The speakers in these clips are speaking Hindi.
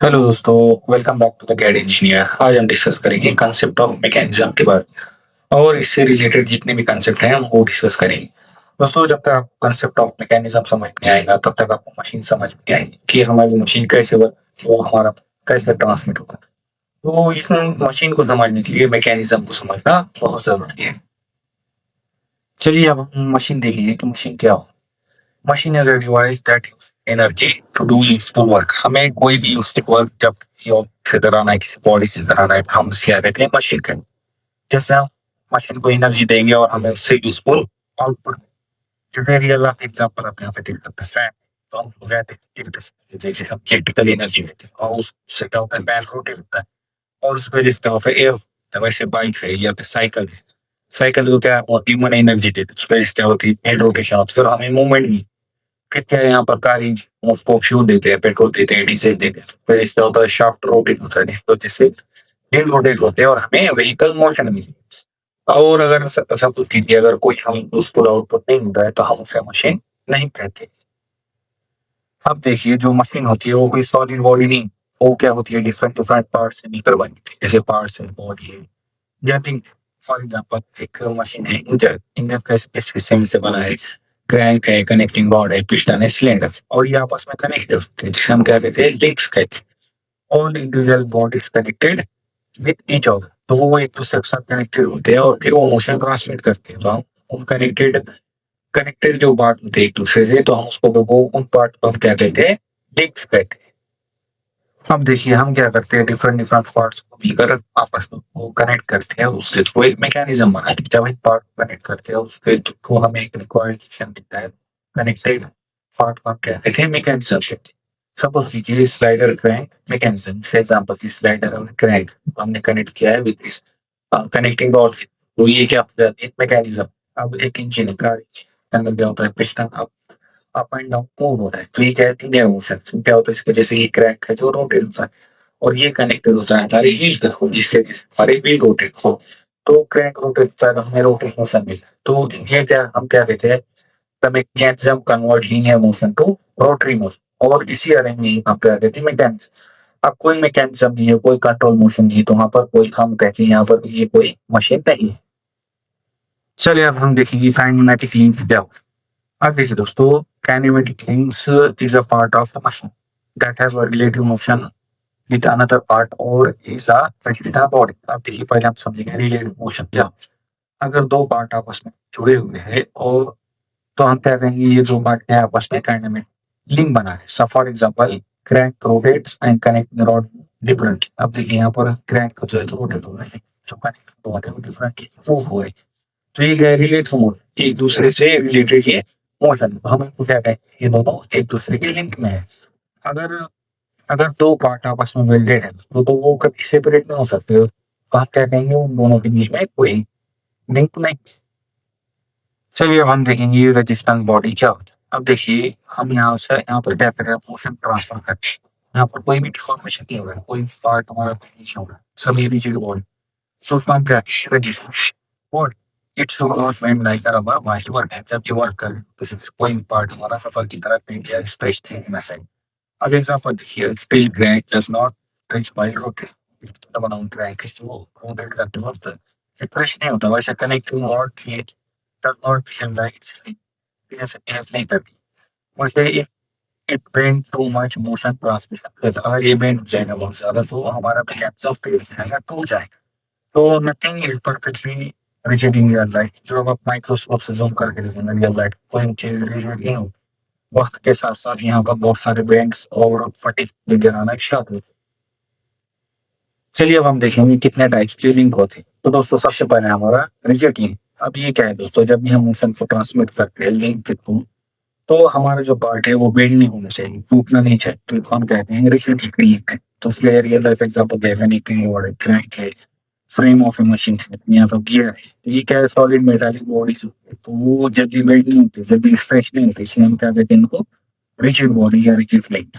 हेलो दोस्तों, welcome back to the gad engineer. आज हम डिस्कस करेंगे कंसेप्ट ऑफ मैकेनिज्म के बारे में और इससे रिलेटेड जितने भी कंसेप्ट हैं हम वो डिस्कस करेंगे। दोस्तों, जब तक आपको कंसेप्ट ऑफ मैकेनिज्म समझ में आएगा तब तक आपको मशीन समझ में आएगी कि हमारी मशीन कैसे वर्क, वो हमारा कैसे ट्रांसमिट होता है। तो इस मशीन को समझने के लिए मैकेनिज्म को समझना बहुत जरूरी है। चलिए अब हम मशीन देखेंगे कि मशीन क्या हो। Machine is a device that use energy to do useful work. हमें कोई भी यूजफुल वर्क जब से कराना है, किसी बॉडी से कराना है, हम उसके क्या कहते हैं, मशीन कहते हैं। जैसे हम मशीन को एनर्जी देंगे और हमें उससे यूजफुल आउटपुट। जैसे रियल लाइफ एग्जांपल आप यहाँ पे देख सकते हैं, फैन। तो हम उसको कहते हैं electricity, जैसे हम इलेक्ट्रिकल एनर्जी देते हैं और उससे क्या होता है, फैन रोटेट होता है और उसमें लिफ्ट ऑफ है एयर। वैसे बाइक है या फिर साइकिल है। साइकिल को क्या ह्यूमन एनर्जी देते हैं, उसमें क्या होती है, हेड रोटेशन होती है, फिर हमें मूवमेंट भी। फिर क्या है, यहाँ पर कार इंजन उसको फ्यूल देते हैं, पेट्रोल देते हैं, डीजल देते हैं। फिर इससे होता है शाफ्ट रोटेट होता है, जिसकी वजह से व्हील रोटेट होते हैं और हमें व्हीकल मोशन मिलती है। और अगर सपोज कीजिए अगर कोई हम उसको आउटपुट नहीं मिल रहा है तो हम उसे मशीन नहीं कहते। अब देखिए, जो मशीन होती है वो कोई सॉलिड बॉडी नहीं, वो क्या होती है, डिफरेंट डिफरेंट पार्ट से मिलकर बनी होती है। जैसे पार्ट्स है, बॉडी है या थिंक। फॉर एग्जाम्पल एक मशीन है इंजन। इंजन का किस हिस्से में से बना है, क्रैंक है, कनेक्टिंग रॉड है, पिस्टन है, सिलेंडर, और ये आपस में कनेक्टेड होते हैं जिसे हम क्या कहते हैं, लिंक्स कहते हैं। All individual bodies connected with each other. तो वो एक दूसरे के साथ कनेक्टेड होते हैं और फिर वो मोशन ट्रांसमिट करते हैं। तो हम उन कनेक्टेड कनेक्टेड जो पार्ट होते हैं एक दूसरे से, तो हम उसको वो उन पार्ट को हम क्या कहते हैं, लिंक्स कहते हैं। अब देखिए हम क्या करते हैं, डिफरेंट डिफरेंट पार्ट्स को मिलकर आपस में वो कनेक्ट करते हैं और उसके थ्रू एक मैकेनिज्म बनाते हैं। जब एक पार्ट कनेक्ट करते हैं उसके थ्रू हमें एक रिक्वायर्ड सिस्टम मिलता है। कनेक्टेड पार्ट को हम क्या कहते हैं, मैकेनिज्म कहते हैं। सपोज कीजिए slider crank mechanism, for example की स्लाइडर और क्रैंक हमने कनेक्ट किया है विद दिस कनेक्टिंग रॉड। तो ये क्या होता है, एक मैकेनिज्म। अब एक इंजन है, कार इंजन के अंदर क्या होता है, piston up and down move होता है। तो ये क्या है, लीनियर मोशन। क्या होता है इसके, जैसे ये क्रैक है जो रोटेट होता है और ये कनेक्टेड होता है हमारे व्हील के थ्रू, जिससे हमारे व्हील रोटेट हो। तो क्रैक रोटेट होता है तो हमें रोटेट मोशन मिलता है। तो ये क्या हम क्या कहते हैं, the mechanism convert linear motion to rotary motion. और इसी अरेंजमेंट हम क्या कहते हैं, मैकेनिज्म। अब कोई मैकेनिज्म नहीं है, कोई कंट्रोल मोशन नहीं है, तो वहां पर कोई, हम कहते हैं यहाँ पर ये कोई मशीन नहीं है। चलिए अब हम देखेंगे काइनेमेटिक लिंक्स क्या होता है। अब देखिए दोस्तों, kinematic links is a part of the machine that have a relative motion with another part और इज अ फैसिलिटा बॉडी। अब देखिए पहले हम समझेंगे रिलेटिव मोशन क्या। अगर दो पार्ट आपस में जुड़े हुए हैं और तो हम क्या कहेंगे, ये जो पार्ट है आपस में काइनेमेटिक लिंक बना है। So for example crank rotates and connecting rod different. अब देखिए यहाँ पर क्रैंक जो है रोटेट हो रहा है, जो कनेक्ट हो रहा है डिफरेंटली मूव हो रहा है। तो ये क्या रिलेट हो, एक दूसरे से रिलेटेड ये मोशन। हम इनको क्या कहें, ये दोनों एक दूसरे के लिंक में है। अगर अगर दो पार्ट आपस में वेल्डेड है तो वो कभी सेपरेट नहीं हो सकते। तो आप क्या कहेंगे, उन दोनों के बीच में कोई लिंक नहीं। चलिए अब हम देखेंगे रेजिस्टेंस बॉडी क्या होता है। अब देखिए हम यहाँ पर क्या कर रहे हैं, मोशन ट्रांसफर करते हैं। यहाँ पर कोई भी डिफॉर्मेशन नहीं हो रहा है, कोई पार्ट हमारा नहीं हो रहा है, सभी rigid body. So contract resistance. What? It's so not when like a rubber while work है, जब ये वर्क कर तो सिर्फ कोई पार्ट हमारा रबर की तरह पेंट या स्ट्रेच नहीं है वैसे। अब एग्जांपल देखिए, still crank does not stretch by rotate. तब बनाऊं क्रैंक जो रोटेट करते वक्त स्ट्रेच नहीं होता, वैसे connecting rod create does not behave like जैसे बिहेव नहीं करती। वैसे if it bend too much motion transmission, अगर ये बेंड हो जाएगा बहुत ज्यादा तो हमारा मैकेनिज्म फेल हो जाएगा, टूट जाएगा। तो nothing is perfectly rigid in real life। जो अब आप माइक्रोस्कोप से जूम करके देखेंगे रियल लाइफ कोई चीज rigid नहीं होगी। वक्त के साथ साथ यहाँ पर बहुत सारे बैंड्स और फटीग वगैरह आना स्टार्ट हुए। चलिए अब हम देखेंगे कितने टाइप्स की लिंक होती है। तो दोस्तों सबसे पहले हमारा रिजिड लिंक। अब ये क्या है दोस्तों, जब भी हम मोशन को ट्रांसमिट करते हैं लिंक के थ्रू, तो हमारा जो पार्ट है वो बेंड नहीं होना चाहिए, टूटना नहीं चाहिए, तो इसको हम कहते हैं रिजिड लिंक। तो इसलिए रियल लाइफ एग्जांपल है, क्रैंक है, फ्रेम ऑफ ए मशीन है या तो गियर है। तो ये क्या है, सॉलिड मेटालिक बॉडीज होती है, तो वो जल्दी मेल्ट नहीं होती, जल्दी स्ट्रेच नहीं होती, इसलिए हम क्या कहते हैं इनको रिजिड बॉडी या रिजिड फ्लेट।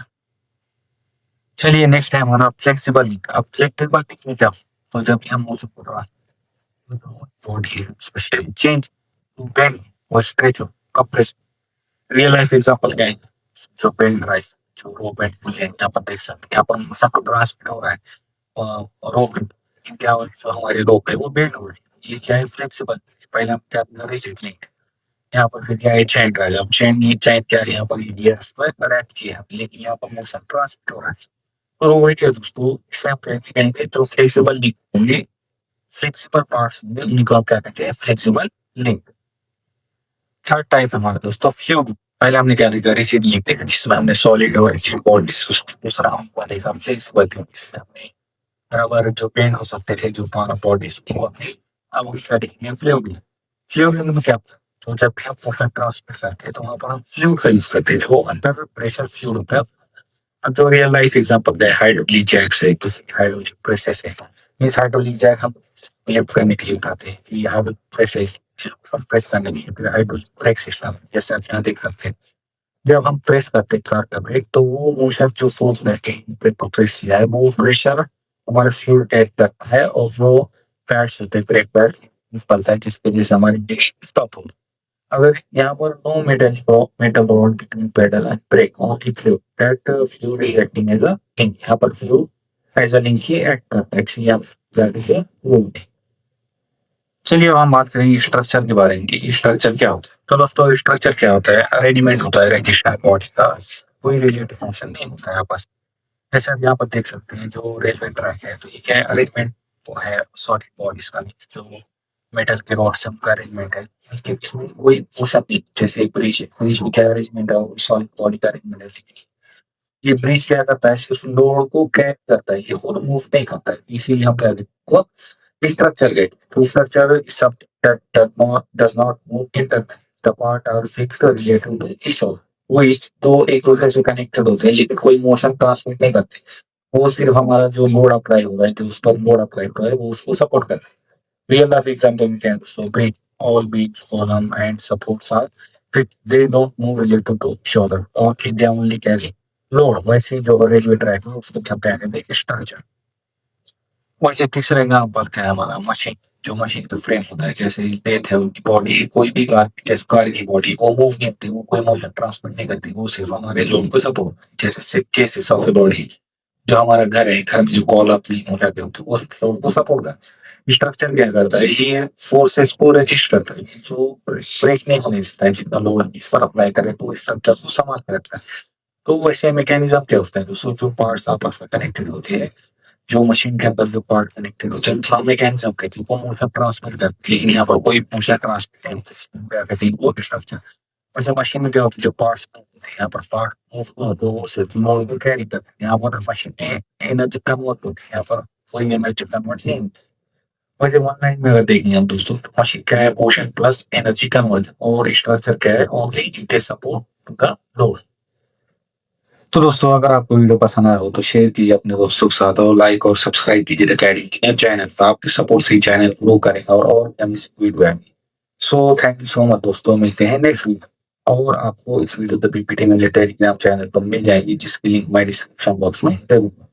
चलिए नेक्स्ट है हमारा फ्लेक्सिबल लिंक। अब फ्लेक्सिबल लिंक में क्या, तो जब भी हम मौसम को बॉडी चेंज टू बेंड और स्ट्रेच हो, कंप्रेस। रियल लाइफ एग्जांपल क्या है, जो बेल्ट ड्राइव, जो रोप एंड पुल है यहाँ पर देख सकते हैं, यहाँ पर मोशन को ट्रांसमिट हो रहा है रोप क्या हो, जो हमारी रोप है वो बेंड हो रही है। ये क्या है, फ्लेक्सिबल। पहले हम क्या रिजिड लिंक, यहाँ पर फिर क्या है, चैन ड्राइव। अब चैन ये चैन क्या है, यहाँ पर ईडीएस पर कनेक्ट किया, लेकिन यहाँ पर मोशन ट्रांसमिट हो रहा है। और वो वही है दोस्तों, इसे हम कहेंगे जो फ्लेक्सिबल लिंक होंगे, फ्लेक्सिबल पार्ट्स होंगे, उनको आप क्या कहते हैं, फ्लेक्सिबल लिंक। थर्ड टाइप है हमारा दोस्तों फ्लूइड। पहले हमने क्या देखा, रिजिड लिंक देखा जिसमें हमने सॉलिड और रिजिड बॉडीज। दूसरा हमको देखा फ्लेक्सिबल लिंक, जिसमें हमने रबर जो पेंट हो सकते थे, जो पाना बॉडीज को हमने, अब हम क्या देखेंगे, फ्लूइड। फ्लूइड में क्या होता है, तो जब भी हम मोशन ट्रांसफर करते हैं तो वहां पर हम फ्लूइड का यूज करते हैं, जो अंडर प्रेशर फ्लूइड होता है। अब जो रियल लाइफ एग्जांपल है हाइड्रोलिक जैक से, किसी हाइड्रोलिक प्रेशर से। इस हाइड्रोलिक जैक हम लिफ्ट करने के लिए उठाते हैं, ये हाइड्रोलिक प्रेशर प्रेस करने के लिए, फिर हाइड्रोलिक ब्रेक सिस्टम जैसे आप यहाँ देख सकते हैं। जब हम प्रेस करते हैं कार का ब्रेक, तो वो मोशन जो फोर्स लेके ब्रेक को प्रेस किया है, वो प्रेशर हमारे फ्लूइड टैप करता है और वो पैड्स होते हैं, ब्रेक पैड निकलता है, जिसकी वजह से हमारी ब्रेक स्टॉप होगी। अगर यहाँ पर no metal rod between pedal and brake, only fluid, that fluid is acting as a link. यहाँ पर फ्लूइड एज अ लिंक ही एक्ट करता है, इसलिए हम जाके फ्लूइड। चलिए अब हम बात करेंगे स्ट्रक्चर के बारे में कि स्ट्रक्चर क्या होता है। तो दोस्तों स्ट्रक्चर क्या होता है, अरेंजमेंट होता है रजिस्टर बॉडी का, कोई रिलेटिव फंक्शन नहीं होता है आपस। जैसे आप यहाँ पर देख सकते हैं जो रेलवे ट्रैक है, तो ये क्या है, अरेंजमेंट वो है सॉलिड बॉडीज का, जो मेटल के रॉड से उनका अरेंजमेंट है। इसके इसमें कोई हो सकती है, जैसे एक ब्रिज है, ब्रिज में क्या अरेंजमेंट है, सॉलिड बॉडी का अरेंजमेंट है। ये ब्रिज क्या करता है, सिर्फ लोड को कैच करता है, ये खुद मूव नहीं करता है, इसीलिए हम क्या देखते हैं स्ट्रक्चर गए। तो स्ट्रक्चर सब does not move internally, the part are fixed related to each other. वो इस तो एक दूसरे से कनेक्टेड होते हैं, लेकिन कोई मोशन ट्रांसमिट नहीं करते। वो सिर्फ हमारा जो लोड अप्लाई हो रहा है, जो उस पर लोड अप्लाई हो रहा है, वो उसको सपोर्ट करता है। रियल लाइफ एग्जाम्पल में क्या है, so bridge, all beams, column and supports are fixed. They don't move related to each other. Okay, they only carry load. वैसे ही जो रेलवे ट्रैक है उसको क्या कहते हैं, स्ट्रक्चर। वैसे तीसरा एग्जाम्पल क्या है हमारा, मशीन। जो मशीन का फ्रेम होता है, जैसे लेथ है, उनकी बॉडी, कोई भी कार, जैसे कार की बॉडी वो मूव नहीं करती, वो कोई मोशन ट्रांसमिट नहीं करती, वो सिर्फ हमारे लोड को सपोर्ट, जैसे सब बॉडी। जो हमारा घर है, घर में जो कॉलम हो लगे होते हैं, वो लोड को सपोर्ट करता है। स्ट्रक्चर क्या करता है, ये फोर्सेस को रजिस्ट करता है, जो ब्रेक नहीं होने देता है, जितना लोड इस पर अप्लाई करे तो स्ट्रक्चर को संभाल के रखता है। तो वैसे मैकेनिज्म क्या होता है दोस्तों, जो पार्ट्स आपस में कनेक्टेड होते हैं, जो मशीन के अंदर जो पार्ट कनेक्टेड होते हैं, तो मैकेनिज्म कहते हैं, वो मोशन ट्रांसमिट करते हैं, लेकिन यहाँ पर कोई मोशन ट्रांसमिट नहीं होता, क्या कहते हैं, वो स्ट्रक्चर। वैसे मशीन में क्या होता है, जो पार्ट्स होते हैं, यहाँ पर पार्ट मूव हो तो वो सिर्फ लोड को कैरी करते हैं, यहाँ पर मशीन में एनर्जी कन्वर्ट होती है, यहाँ पर कोई एनर्जी कन्वर्ट नहीं होती। वैसे वन लाइन में अगर देखेंगे हम दोस्तों, तो मशीन क्या है, मोशन प्लस एनर्जी कन्वर्जन, और स्ट्रक्चर क्या है, only it support to the load. तो दोस्तों अगर आपको वीडियो पसंद आया हो तो शेयर कीजिए अपने दोस्तों के साथ, और लाइक और सब्सक्राइब कीजिए द कैड इंजीनियर चैनल। तो आपके सपोर्ट से चैनल ग्रो करेगा और अमेजिंग वीडियो आएंगे। So thank you so much दोस्तों, मिलते हैं नेक्स्ट वीडियो। और आपको इस वीडियो द पीपीटी में टेलीग्राम चैनल पर मिल जाएगी, जिसकी लिंक मैं डिस्क्रिप्शन बॉक्स में दे दूंगा।